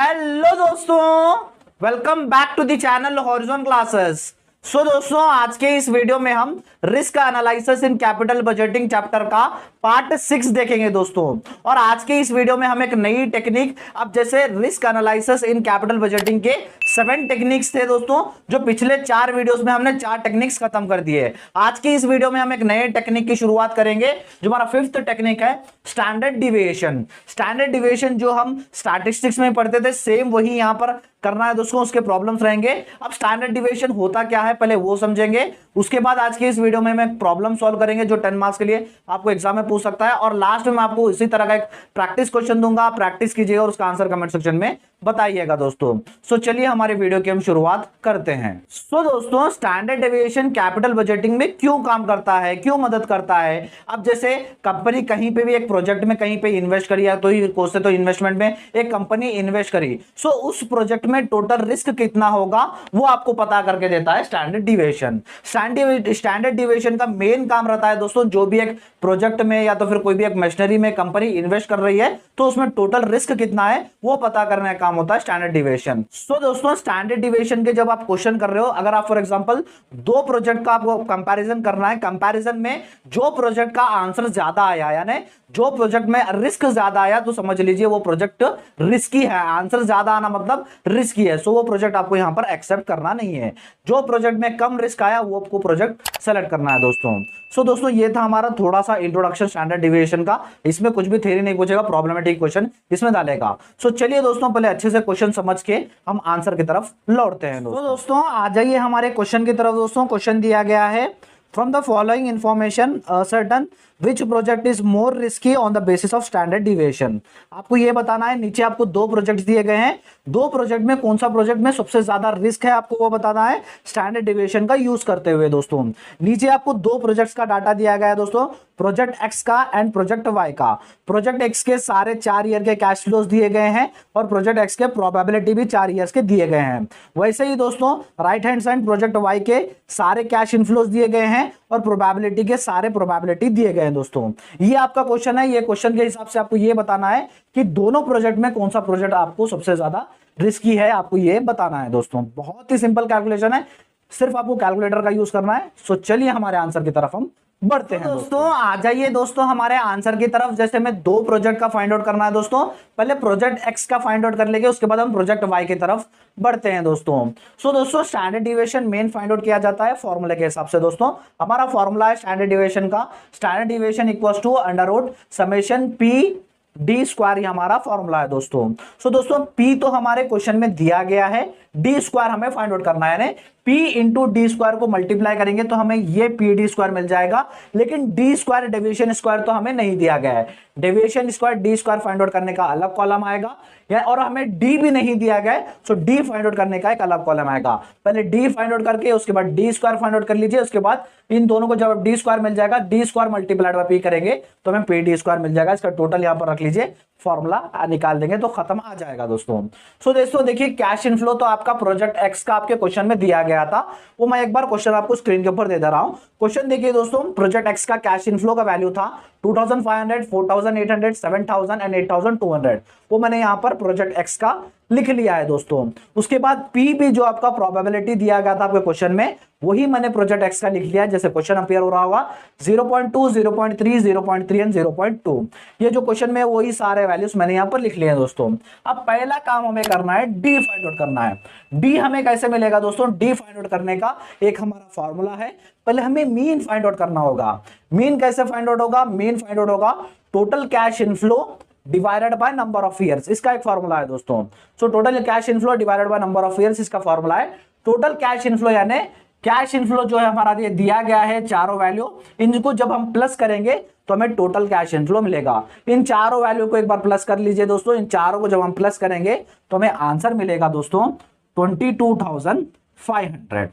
Hello दोस्तों, welcome back to the channel Horizon Classes. दोस्तों, आज के इस वीडियो में हम risk analysis in capital budgeting chapter का पार्ट 6 देखेंगे दोस्तों। और आज के इस वीडियो में हम एक नई टेक्निक, अब जैसे risk analysis in capital budgeting के 7 टेक्निक्स थे दोस्तों, जो पिछले 4 वीडियोस में हमने 4 टेक्निक्स खत्म कर दिए। आज के इस वीडियो में हम एक नए टेक्निक की शुरुआत करेंगे, जो हमारा 5th टेक्निक है, स्टैंडर्ड डिविएशन। स्टैंडर्ड डिविएशन जो हम स्टैटिस्टिक्स में पढ़ते थे, सेम वही यहां पर करना है दोस्तों। उसके प्रॉब्लम्स रहेंगे। अब स्टैंडर्ड डिविएशन होता क्या है पहले वो समझेंगे, उसके बाद आज के इस वीडियो में हम एक प्रॉब्लम सॉल्व करेंगे जो 10 मार्क्स के लिए आपको एग्जाम में पूछ सकता है। और लास्ट में मैं आपको इसी तरह का एक प्रैक्टिस क्वेश्चन दूंगा, प्रैक्टिस कीजिएगा और उसका आंसर कमेंट सेक्शन में बताइएगा दोस्तों। चलिए हमारे वीडियो की हम शुरुआत करते हैं। दोस्तों, स्टैंडर्ड डेविएशन कैपिटल बजटिंग में क्यों काम करता है, क्यों मदद करता है। अब जैसे कंपनी कहीं पे भी एक प्रोजेक्ट में कहीं पे इन्वेस्ट करी, या तो इन्वेस्टमेंट में एक कंपनी इन्वेस्ट करी, उस प्रोजेक्ट में टोटल रिस्क कितना होगा वो आपको पता करके देता है स्टैंडर्ड डिविएशन। स्टैंडर्ड डिविएशन का मेन काम रहता है दोस्तों, जो भी एक प्रोजेक्ट में या तो फिर कोई भी एक मशीनरी में कंपनी इन्वेस्ट कर रही है, तो उसमें टोटल रिस्क कितना है वो पता करने का होता है स्टैंडर्ड डिविएशन। दोस्तों, स्टैंडर्ड डिविएशन के जब आप क्वेश्चन कर रहे हो, अगर आप फॉर एग्जांपल 2 प्रोजेक्ट का आपको कंपैरिजन करना है, कंपैरिजन में जो प्रोजेक्ट का आंसर ज्यादा आया, यानी जो प्रोजेक्ट में रिस्क ज्यादा आया, तो समझ लीजिए वो प्रोजेक्ट रिस्की है। आंसर ज्यादा आना मतलब रिस्की है, वो प्रोजेक्ट आपको यहां पर एक्सेप्ट करना नहीं है। जो प्रोजेक्ट में कम रिस्क आया वो आपको प्रोजेक्ट सेलेक्ट करना है दोस्तों। ये था हमारा थोड़ा सा इंट्रोडक्शन स्टैंडर्ड डिविएशन का। इसमें कुछ भी थ्योरी नहीं पूछेगा, प्रॉब्लमेटिक क्वेश्चन इसमें डालेगा। चलिए दोस्तों, पहले अच्छे से क्वेश्चन समझ के हम आंसर की तरफ लौटते हैं दोस्तों। आ जाइए हमारे क्वेश्चन की तरफ दोस्तों। क्वेश्चन दिया गया है, from the following information certain which project is more risky on the basis of standard deviation. आपको यह बताना है, नीचे आपको 2 प्रोजेक्ट दिए गए हैं, 2 प्रोजेक्ट में कौन सा प्रोजेक्ट में सबसे ज्यादा रिस्क है आपको वो बताना है स्टैंडर्ड डिविएशन का यूज करते हुए दोस्तों। नीचे आपको 2 प्रोजेक्ट्स का डाटा दिया गया है दोस्तों, प्रोजेक्ट एक्स का एंड प्रोजेक्ट वाई का। प्रोजेक्ट एक्स के सारे 4 ईयर के कैश फ्लोज दिए गए हैं और प्रोजेक्ट एक्स के प्रोबेबिलिटी भी 4 ईयर्स के दिए गए हैं। वैसे ही दोस्तों right hand side project Y के सारे कैश इनफ्लोज दिए गए हैं और प्रोबेबिलिटी के सारे प्रोबेबिलिटी दिए गए हैं दोस्तों। ये आपका क्वेश्चन है। ये क्वेश्चन के हिसाब से आपको ये बताना है कि दोनों प्रोजेक्ट में कौन सा प्रोजेक्ट आपको सबसे ज्यादा रिस्की है, आपको ये बताना है दोस्तों। बहुत ही सिंपल कैलकुलेशन है, सिर्फ आपको कैलकुलेटर का यूज करना है। चलिए हमारे आंसर की तरफ हम बढ़ते हैं दोस्तों। आ जाइए दोस्तों हमारे आंसर की तरफ। जैसे हमें 2 प्रोजेक्ट का फाइंड आउट करना है दोस्तों, पहले प्रोजेक्ट एक्स का फाइंड आउट कर लेंगे, उसके बाद हम प्रोजेक्ट वाई की तरफ बढ़ते हैं दोस्तों। दोस्तों, standard deviation main find out किया जाता है फॉर्मूले के हिसाब से दोस्तों। हमारा फॉर्मूला है स्टैंडर्ड डिविएशन का, standard deviation equals to under root summation P D square, ये हमारा फॉर्मूला है दोस्तों। दोस्तों पी तो हमारे क्वेश्चन में दिया गया है, डी स्क्वायर हमें फाइंड आउट करना है, यानी पी इंटू डी स्क्वायर को मल्टीप्लाई करेंगे तो हमें ये पी डी स्क्वायर मिल जाएगा। लेकिन डी स्क्वायर डेविएशन स्क्वायर तो हमें नहीं दिया गया है। Deviation square D square find out करने का अलग कॉलम आएगा, और हमें डी भी नहीं दिया गया है, सो डी फाइंड आउट करने का एक अलग कॉलम आएगा। पहले डी फाइंड आउट करके उसके बाद डी स्क्वायर फाइंड आउट कर लीजिए। उसके बाद इन दोनों को जब डी स्क्वायर मिल जाएगा, D square multiplied by P करेंगे तो हमें पी डी स्क्वायर मिल जाएगा। इसका टोटल यहां पर रख लीजिए, फॉर्मूला निकाल देंगे तो खत्म आ जाएगा दोस्तों। दोस्तों देखिए, कैश इनफ्लो तो आपका प्रोजेक्ट एक्स का आपके क्वेश्चन में दिया गया था, वो मैं एक बार क्वेश्चन आपको स्क्रीन के ऊपर दे रहा हूं। क्वेश्चन देखिए दोस्तों, प्रोजेक्ट एक्स का कैश इनफ्लो का वैल्यू था 2500, 4800, 7000 एंड 8200। वो मैंने यहां पर प्रोजेक्ट एक्स का लिख लिया है दोस्तों। उसके बाद पी भी जो आपका प्रोबेबिलिटी दिया गया था आपके क्वेश्चन में, वही मैंने प्रोजेक्ट एक्स का लिख लिया है, जैसे क्वेश्चन अपीयर हो रहा होगा 0.2, 0.3, 0.3 एंड 0.2। ये जो क्वेश्चन में वही सारे वैल्यूज मैंने यहां पर लिख लिए हैं दोस्तों। अब पहला काम हमें करना है, डी फाइंड आउट करना है। डी हमें कैसे मिलेगा दोस्तों? डी फाइंड आउट करने का एक हमारा फॉर्मूला है। पहले हमें मीन फाइंड आउट करना होगा। मीन कैसे फाइंड आउट होगा? मीन फाइंड आउट होगा total cash inflow divided by number of years, इसका एक फॉर्मूला है दोस्तों। Total cash inflow divided by number of years, इसका फॉर्मूला है टोटल कैश इनफ्लो, यानी कैश इनफ्लो जो है हमारा ये दिया गया है चारों वैल्यू, इनको जब हम प्लस करेंगे तो हमें टोटल कैश इनफ्लो मिलेगा। इन चारों वैल्यू को एक बार प्लस कर लीजिए दोस्तों। इन चारों को जब हम प्लस करेंगे तो हमें आंसर मिलेगा दोस्तों 22,500।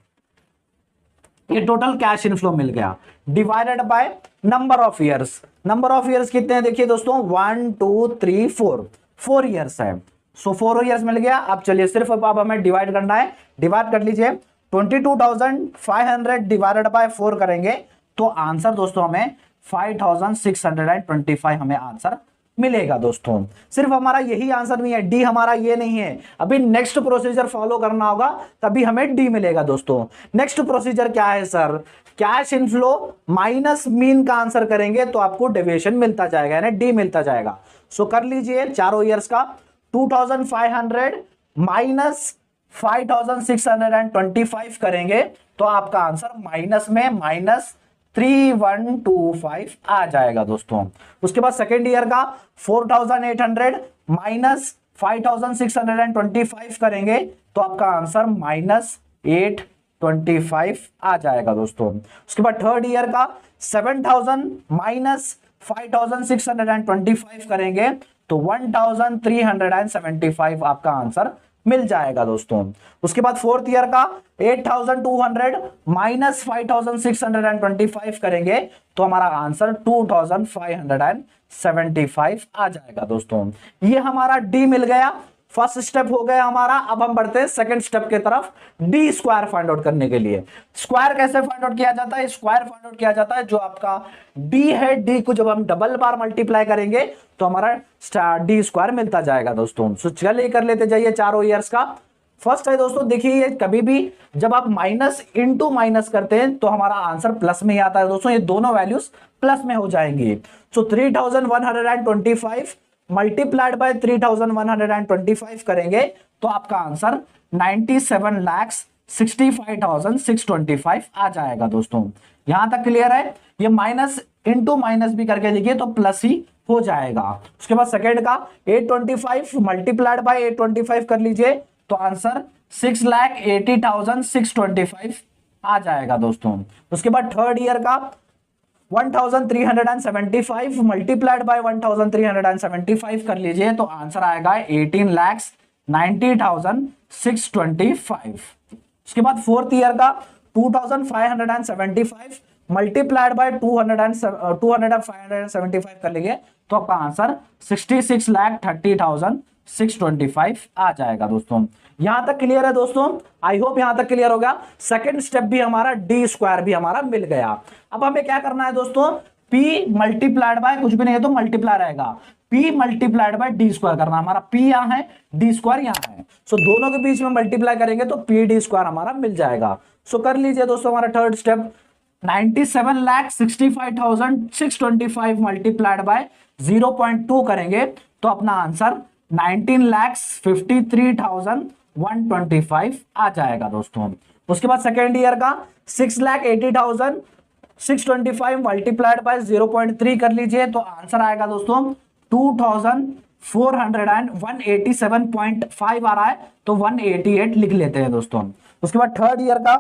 ये टोटल कैश इनफ्लो मिल गया, divided by number of years. Number of years कितने हैं देखिए दोस्तों, 1 2 3 4, 4 ईयर्स है। 4 ईयर्स मिल गया। अब चलिए सिर्फ अब हमें डिवाइड करना है, डिवाइड कर लीजिए। 22,500 डिवाइडेड बाय 4 करेंगे तो आंसर दोस्तों हमें 5,625 हमें आंसर मिलेगा दोस्तों। सिर्फ हमारा यही आंसर नहीं है, डी हमारा ये नहीं है, अभी नेक्स्ट प्रोसीजर फॉलो करना होगा तभी हमें डी मिलेगा दोस्तों। नेक्स्ट प्रोसीजर क्या है sir, cash inflow minus mean का आंसर करेंगे तो आपको डेविएशन मिलता जाएगा, यानी डी मिलता जाएगा। सो कर लीजिए चारों ईयर्स का 2500 माइनस 5625 करेंगे तो आपका आंसर माइनस में माइनस 3125 आ जाएगा दोस्तों। उसके बाद सेकेंड ईयर का 4800 माइनस 5625 करेंगे तो आपका आंसर माइनस 825 आ जाएगा दोस्तों। उसके बाद थर्ड ईयर का 7000 माइनस 5625 करेंगे तो 1375 आपका आंसर मिल जाएगा दोस्तों। उसके बाद फोर्थ ईयर का 8200 माइनस 5625 करेंगे तो हमारा आंसर 2575 आ जाएगा दोस्तों। ये हमारा डी मिल गया, फर्स्ट स्टेप हो गया हमारा। अब हम बढ़ते हैं सेकंड स्टेप की तरफ, डी स्क्वायर फाइंड आउट करने के लिए। स्क्वायर कैसे फाइंड आउट किया जाता है, स्क्वायर फाइंड आउट किया जाता है जो आपका डी है, डी को जब हम डबल बार मल्टीप्लाई करेंगे तो हमारा डी स्क्वायर मिलता जाएगा दोस्तों। सो चलिए कर लेते जाइए चारों ईयर्स का। फर्स्ट है दोस्तों, देखिए कभी भी जब आप माइनस इंटू माइनस करते हैं तो हमारा आंसर प्लस में ही आता है दोस्तों, ये दोनों वैल्यूज प्लस में हो जाएंगी। सो 3125 मल्टीप्लाइड बाय 3125 करेंगे तो आपका आंसर 97,65,625 आ जाएगा दोस्तों। यहां तक क्लियर है, ये माइनस इंटू माइनस भी करके लिखिए तो प्लस ही हो जाएगा। उसके बाद सेकेंड का 825 मल्टीप्लाइड बाय 825 कर लीजिए तो आंसर 6,80,625 आ जाएगा दोस्तों। उसके बाद थर्ड ईयर का 1375 मल्टीप्लाइड बाय 1375 कर लीजिए तो आंसर आएगा 18,90,625। उसके बाद फोर्थ ईयर का 2575 मल्टीप्लाइड बाय 200,575 कर लीजिए तो आपका आंसर 66,30,625 आ जाएगा दोस्तों। यहां तक क्लियर है दोस्तों, आई होप यहां तक क्लियर हो गया। सेकंड स्टेप भी हमारा डी स्क्वायर भी हमारा मिल गया। अब हमें क्या करना है दोस्तों, P मल्टीप्लाइड बाय कुछ भी नहीं है तो मल्टीप्लाई रहेगा, P multiplied by D square करना। हमारा P यहां है, डी स्क्वायर यहां है, सो दोनों के बीच में मल्टीप्लाई करेंगे तो पी डी स्क्वायर हमारा मिल जाएगा। सो कर लीजिए दोस्तों हमारा थर्ड स्टेप 97,65,625 मल्टीप्लाइड बाय 0.2 करेंगे तो अपना आंसर 19,53,125 आ जाएगा दोस्तों। उसके बाद सेकेंड ईयर का 6,80,625 मल्टीप्लाइड बाय 0.3 कर लीजिए तो आंसर आएगा दोस्तों 2,401.87.5 आ रहा है तो 188 लिख लेते हैं दोस्तों। उसके बाद थर्ड ईयर का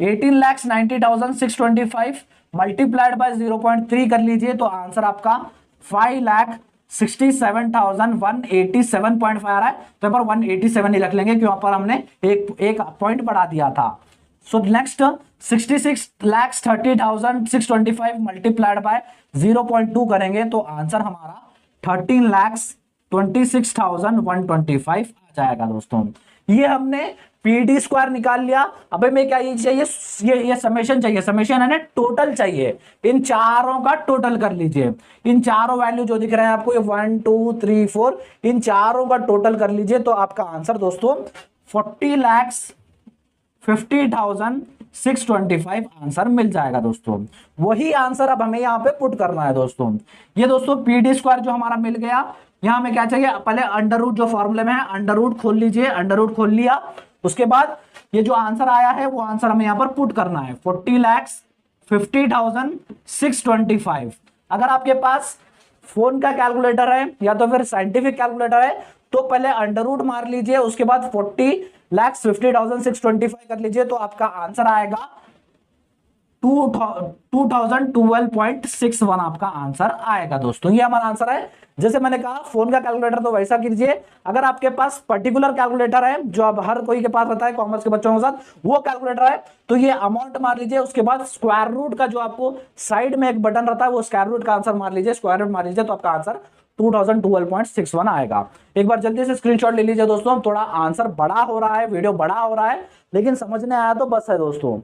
18,90,625 मल्टीप्लाइड बाय 0.3 कर लीजिए तो आंसर आपका 5,67,187.5 आ रहा है तो यहाँ पर 187 ही रख लेंगे, क्यों पर हमने एक पॉइंट बढ़ा दिया था। सो नेक्स्ट 66,30,625 मल्टीप्लाइड बाय 0.2 करेंगे तो आंसर हमारा 13,26,125 आ जाएगा दोस्तों। ये हमने पीडी स्क्वायर निकाल लिया। अब हमें क्या ये चाहिए, ये समेशन चाहिए, समेशन है ना, टोटल चाहिए। इन चारों का टोटल कर लीजिए, इन चारों वैल्यू जो दिख रहे हैं आपको ये 1 2 3 4 इन चारों का टोटल कर लीजिए तो आपका आंसर दोस्तों 40,50,625 आंसर मिल जाएगा दोस्तों। वही आंसर अब हमें यहाँ पे पुट करना है दोस्तों। ये दोस्तों पीडी स्क्वायर जो हमारा मिल गया, यहां हमें क्या चाहिए, पहले अंडर रूट जो फॉर्मूले में है अंडर रूट खोल लीजिए, अंडर रूट खोल लिया। उसके बाद ये जो आंसर आया है वो आंसर हमें यहां पर पुट करना है 40,50,625। अगर आपके पास फोन का कैलकुलेटर है या तो फिर साइंटिफिक कैलकुलेटर है तो पहले अंडर रूट मार लीजिए, उसके बाद 40,50,625 कर लीजिए तो आपका आंसर आएगा 2012.61 आपका आंसर आएगा दोस्तों। ये हमारा आंसर है। जैसे मैंने कहा फोन का कैलकुलेटर तो वैसा कीजिए, अगर आपके पास पर्टिकुलर कैलकुलेटर है जो अब हर कोई के पास रहता है कॉमर्स के बच्चों के साथ, वो कैलकुलेटर है तो ये अमाउंट मार लीजिए, उसके बाद स्क्वायर रूट का जो आपको साइड में एक बटन रहता है वो स्क्वायर रूट का आंसर मार लीजिए, स्क्वायर रूट मार लीजिए तो आपका आंसर 2012.61 आएगा। एक बार जल्दी से स्क्रीनशॉट ले लीजिए दोस्तों, थोड़ा आंसर बड़ा हो रहा है, वीडियो बड़ा हो रहा है लेकिन समझने आया तो बस है दोस्तों।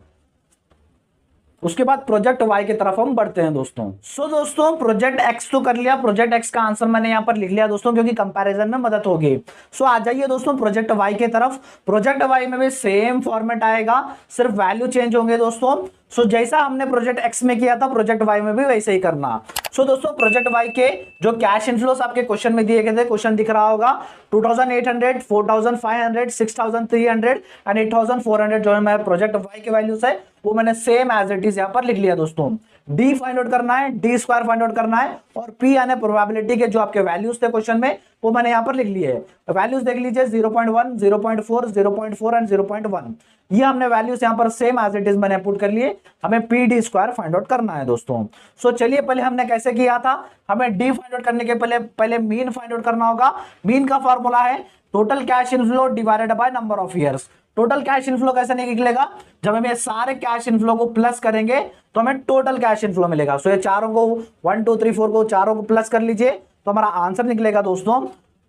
उसके बाद प्रोजेक्ट वाई की तरफ हम बढ़ते हैं दोस्तों। सो दोस्तों प्रोजेक्ट एक्स तो कर लिया, प्रोजेक्ट एक्स का आंसर मैंने यहाँ पर लिख लिया दोस्तों क्योंकि कंपैरिजन में मदद होगी। सो आ जाइए दोस्तों प्रोजेक्ट वाई की तरफ। प्रोजेक्ट वाई में भी सेम फॉर्मेट आएगा, सिर्फ वैल्यू चेंज होंगे दोस्तों। सो जैसा हमने प्रोजेक्ट एक्स में किया था प्रोजेक्ट वाई में भी वैसे ही करना। सो दोस्तों प्रोजेक्ट वाई के जो कैश इनफ्लोस आपके क्वेश्चन में दिए गए थे, क्वेश्चन दिख रहा होगा 2800, 4500, 6300 एंड 8400 जो है प्रोजेक्ट वाई के वैल्यूज है वो मैंने सेम एज इट इज यहां पर लिख लिया दोस्तों। डी फाइंड आउट करना है, डी स्क्वायर फाइंड आउट करना है और पी यानी प्रोबेबिलिटी के जो आपके वैल्यूज थे क्वेश्चन में वो मैंने यहां पर लिख लिए। तो वैल्यूज देख लीजिए 0.1, 0.4, 0.4 एंड 0.1। ये हमने वैल्यूज यहां पर सेम एज इट इज मैंने पुट कर लिए। हमें P D square find out करना है दोस्तों। सो चलिए पहले हमने कैसे किया था, हमें डी फाइंड आउट करने के पहले मीन फाइंड आउट करना होगा। मीन का फॉर्मूला है total cash inflow divided by number of years. Total cash inflow कैसे निकलेगा, जब हम ये सारे कैश इनफ्लो को प्लस करेंगे तो हमें टोटल कैश इनफ्लो मिलेगा। सो ये चारों को 1 2 3 4 को चारों को प्लस कर लीजिए तो हमारा आंसर निकलेगा दोस्तों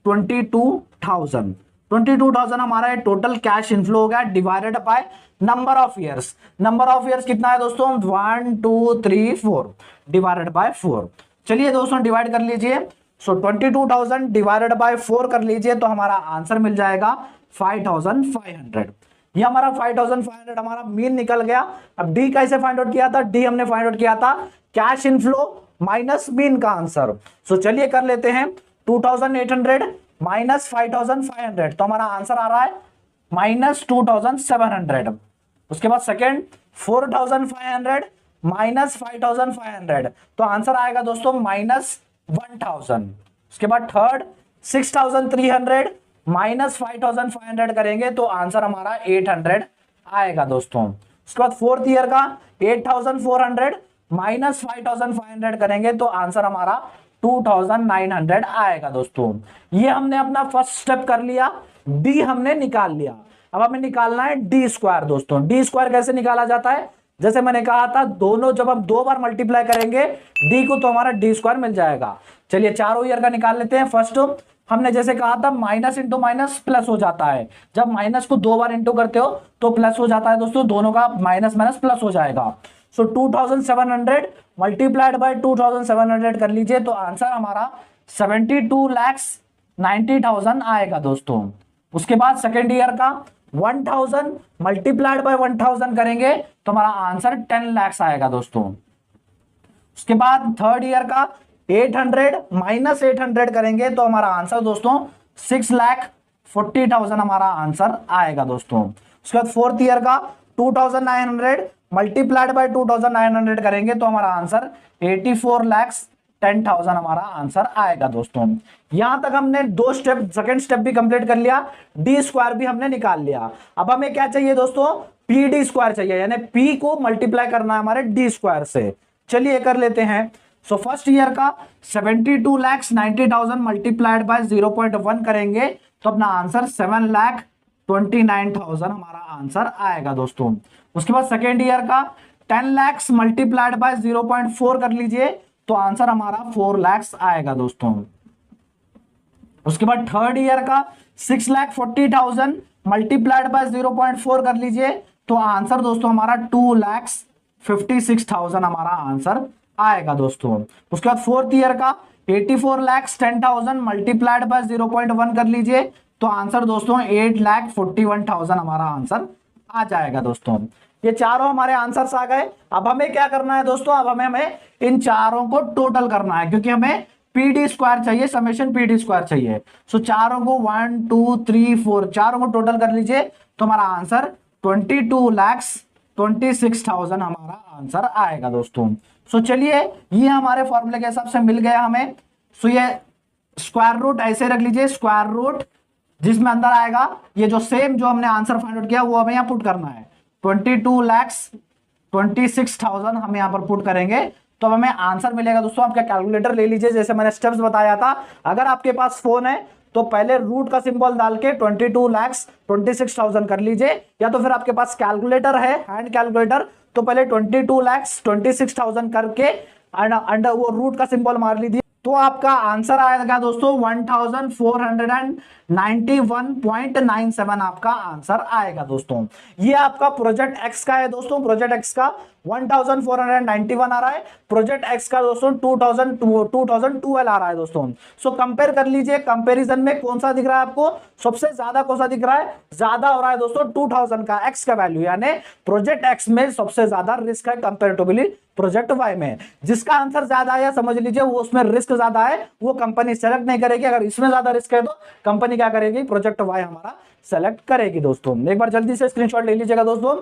22,000। 22,000 हमारा टोटल कैश इनफ्लो हो गया divided by number of years. Number of years कितना है दोस्तों 1 2 3 4 डिवाइडेड बाय 4। चलिए दोस्तों डिवाइड कर लीजिए। सो 22,000 डिवाइडेड बाय 4 कर लीजिए तो हमारा आंसर मिल जाएगा 5,500। ये हमारा 5,500 हमारा मीन निकल गया। अब डी कैसे फाइंड आउट किया था, डी हमने फाइंड आउट किया था कैश इनफ्लो माइनस मीन का आंसर। सो चलिए कर लेते हैं 2,800 माइनस 5,500 तो हमारा आंसर आ रहा है माइनस 2,700। उसके बाद सेकेंड 4,500 माइनस 5,500 तो आंसर आएगा दोस्तों माइनस 1,000। उसके बाद थर्ड 6,300 माइनस 5,500 करेंगे तो आंसर हमारा 800 आएगा दोस्तों। उसके बाद फोर्थ ईयर का 8,400 माइनस 5,500 करेंगे तो आंसर हमारा 2,900 आएगा दोस्तों। ये हमने अपना फर्स्ट स्टेप कर लिया, डी हमने निकाल लिया। अब हमें निकालना है डी स्क्वायर दोस्तों। डी स्क्वायर कैसे निकाला जाता है, जैसे मैंने कहा था दोनों जब हम 2 बार मल्टीप्लाई करेंगे डी को तो हमारा डी स्क्वायर मिल जाएगा। चलिए चारों ईयर का निकाल लेते हैं। फर्स्ट हमने जैसे कहा था माइनस इंटू माइनस प्लस हो जाता है, जब माइनस को 2 बार इंटू करते हो तो प्लस हो जाता है दोस्तों, दोनों का माइनस माइनस प्लस हो जाएगा। सो 2,700 मल्टीप्लाइड बाय 2,700 कर लीजिए तो आंसर हमारा 72,90,000 आएगा दोस्तों। उसके बाद सेकेंड ईयर का 1,000 मल्टीप्लाइड बाय 1,000 करेंगे तो हमारा आंसर 10 लाख आएगा दोस्तों। उसके बाद थर्ड ईयर का 800 माइनस 800 करेंगे तो हमारा आंसर दोस्तों 6,40,000 हमारा आंसर आएगा दोस्तों। उसके बाद फोर्थ ईयर का 2,900 मल्टीप्लाइड बाय 2,900 करेंगे तो हमारा आंसर 84,10,000 हमारा आंसर आएगा दोस्तों। यहां तक हमने 2 स्टेप, सेकंड स्टेप भी कंप्लीट कर लिया, डी स्क्वायर भी हमने निकाल लिया। अब हमें क्या चाहिए दोस्तों, पी डी स्क्वायर चाहिए, यानी पी को मल्टीप्लाई करना है हमारे डी स्क्वायर से। चलिए कर लेते हैं। सो फर्स्ट ईयर का 72,90,000 मल्टीप्लाइड बाय 0.1 करेंगे तो अपना आंसर 7,29,000 हमारा आंसर आएगा दोस्तों। उसके बाद सेकेंड ईयर का 10 लाख मल्टीप्लाइड बाय 0.4 कर लीजिए तो आंसर हमारा 4 लाख आएगा दोस्तों। उसके बाद थर्ड ईयर का 6,40,000 मल्टीप्लाइड बाय 0.4 कर लीजिए तो आंसर दोस्तों हमारा 2,56,000 हमारा आंसर आएगा दोस्तों। उसके बाद फोर्थ ईयर का 84,10,000 मल्टीप्लाइड बाय 0.1 कर लीजिए तो आंसर दोस्तों 8,41,000 हमारा आंसर आ जाएगा दोस्तों। ये चारों हमारे आंसर्स आ गए। अब हमें क्या करना है दोस्तों, अब हमें इन चारों को टोटल करना है क्योंकि हमें पीडी स्क्वायर चाहिए, समेशन पीडी स्क्वायर चाहिए। सो चारों को 1 2 3 4 चारों को टोटल कर लीजिए तो हमारा आंसर 22,26,000 हमारा आंसर आएगा दोस्तों। सो चलिए ये हमारे फॉर्मूले के हिसाब से मिल गया हमें। सो ये स्क्वायर रूट ऐसे रख लीजिए, स्क्वायर रूट जिसमें अंदर आएगा ये जो सेम जो हमने आंसर फाइंड आउट किया वो हमें यहाँ पुट करना है। 22,26,000 हम यहाँ पर पुट करेंगे तो हमें आंसर मिलेगा दोस्तों। आपका कैलकुलेटर ले लीजिए, जैसे मैंने स्टेप्स बताया था। अगर आपके पास फोन है तो पहले रूट का सिंबल डाल के 22,26,000 कर लीजिए, या तो फिर आपके पास कैलकुलेटर है हैंड कैलकुलेटर तो पहले 22,26,000 करके अंडर वो रूट का सिंबल मार लीजिए तो आपका आंसर आएगा दोस्तों 1,491.97 आपका आंसर आएगा दोस्तों। ये आपका प्रोजेक्ट एक्स का है दोस्तों। प्रोजेक्ट एक्स का 1491 आ रहा है। प्रोजेक्ट एक्स का दोस्तों 2012 आ रहा है दोस्तों। सो कंपेयर कर लीजिए, कंपैरिजन में कौन सा दिख रहा है आपको, सबसे ज्यादा कौन सा दिख रहा है, ज्यादा हो रहा है दोस्तों 2000 का एक्स का वैल्यू, यानी प्रोजेक्ट एक्स में सबसे ज्यादा रिस्क है कंपेरेटिवली प्रोजेक्ट वाई में। जिसका आंसर ज्यादा है समझ लीजिए वो उसमें रिस्क ज्यादा है, वो कंपनी सेलेक्ट नहीं करेगी। अगर इसमें ज्यादा रिस्क है तो कंपनी क्या करेगी, प्रोजेक्ट वाई हमारा सेलेक्ट करेगी दोस्तों। एक बार जल्दी से स्क्रीनशॉट ले लीजिएगा दोस्तों।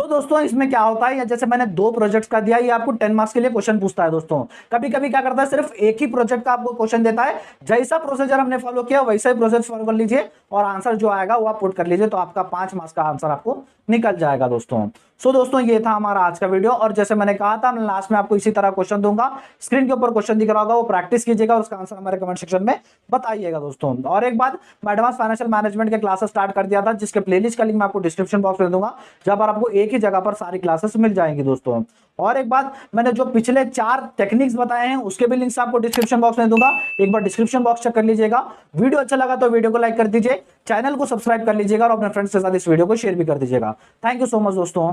दोस्तों इसमें क्या होता है, या जैसे मैंने 2 प्रोजेक्ट्स का दिया, ये आपको 10 मार्क्स के लिए क्वेश्चन पूछता है दोस्तों। कभी कभी क्या करता है, सिर्फ एक ही प्रोजेक्ट का आपको क्वेश्चन देता है, जैसा प्रोसीजर हमने फॉलो किया वैसा ही प्रोसेस फॉलो कर लीजिए और आंसर जो आएगा वो आप पुट कर लीजिए, तो आपका 5 मार्क्स का आंसर आपको निकल जाएगा दोस्तों। दोस्तों ये था हमारा आज का वीडियो, और जैसे मैंने कहा था मैं लास्ट में आपको इसी तरह क्वेश्चन दूंगा, स्क्रीन के ऊपर क्वेश्चन दिख रहा होगा, वो प्रैक्टिस कीजिएगा और उसका आंसर हमारे कमेंट सेक्शन में बताइएगा दोस्तों। और एक बात, मैं एडवांस फाइनेंशियल मैनेजमेंट के क्लासेस स्टार्ट कर दिया था, जिसके प्लेलिस्ट का लिंक मैं आपको डिस्क्रिप्शन बॉक्स में दूंगा, जहां पर आपको एक ही जगह पर सारी क्लासेस मिल जाएंगी दोस्तों। और एक बात, मैंने जो पिछले 4 टेक्निक्स बताए हैं उसके भी लिंक्स आपको डिस्क्रिप्शन बॉक्स में दूंगा, एक बार डिस्क्रिप्शन बॉक्स चेक कर लीजिएगा। वीडियो अच्छा लगा तो वीडियो को लाइक कर दीजिए, चैनल को सब्सक्राइब कर लीजिएगा और अपने फ्रेंड्स के साथ इस वीडियो को शेयर भी कर दीजिएगा। थैंक यू सो मच दोस्तों।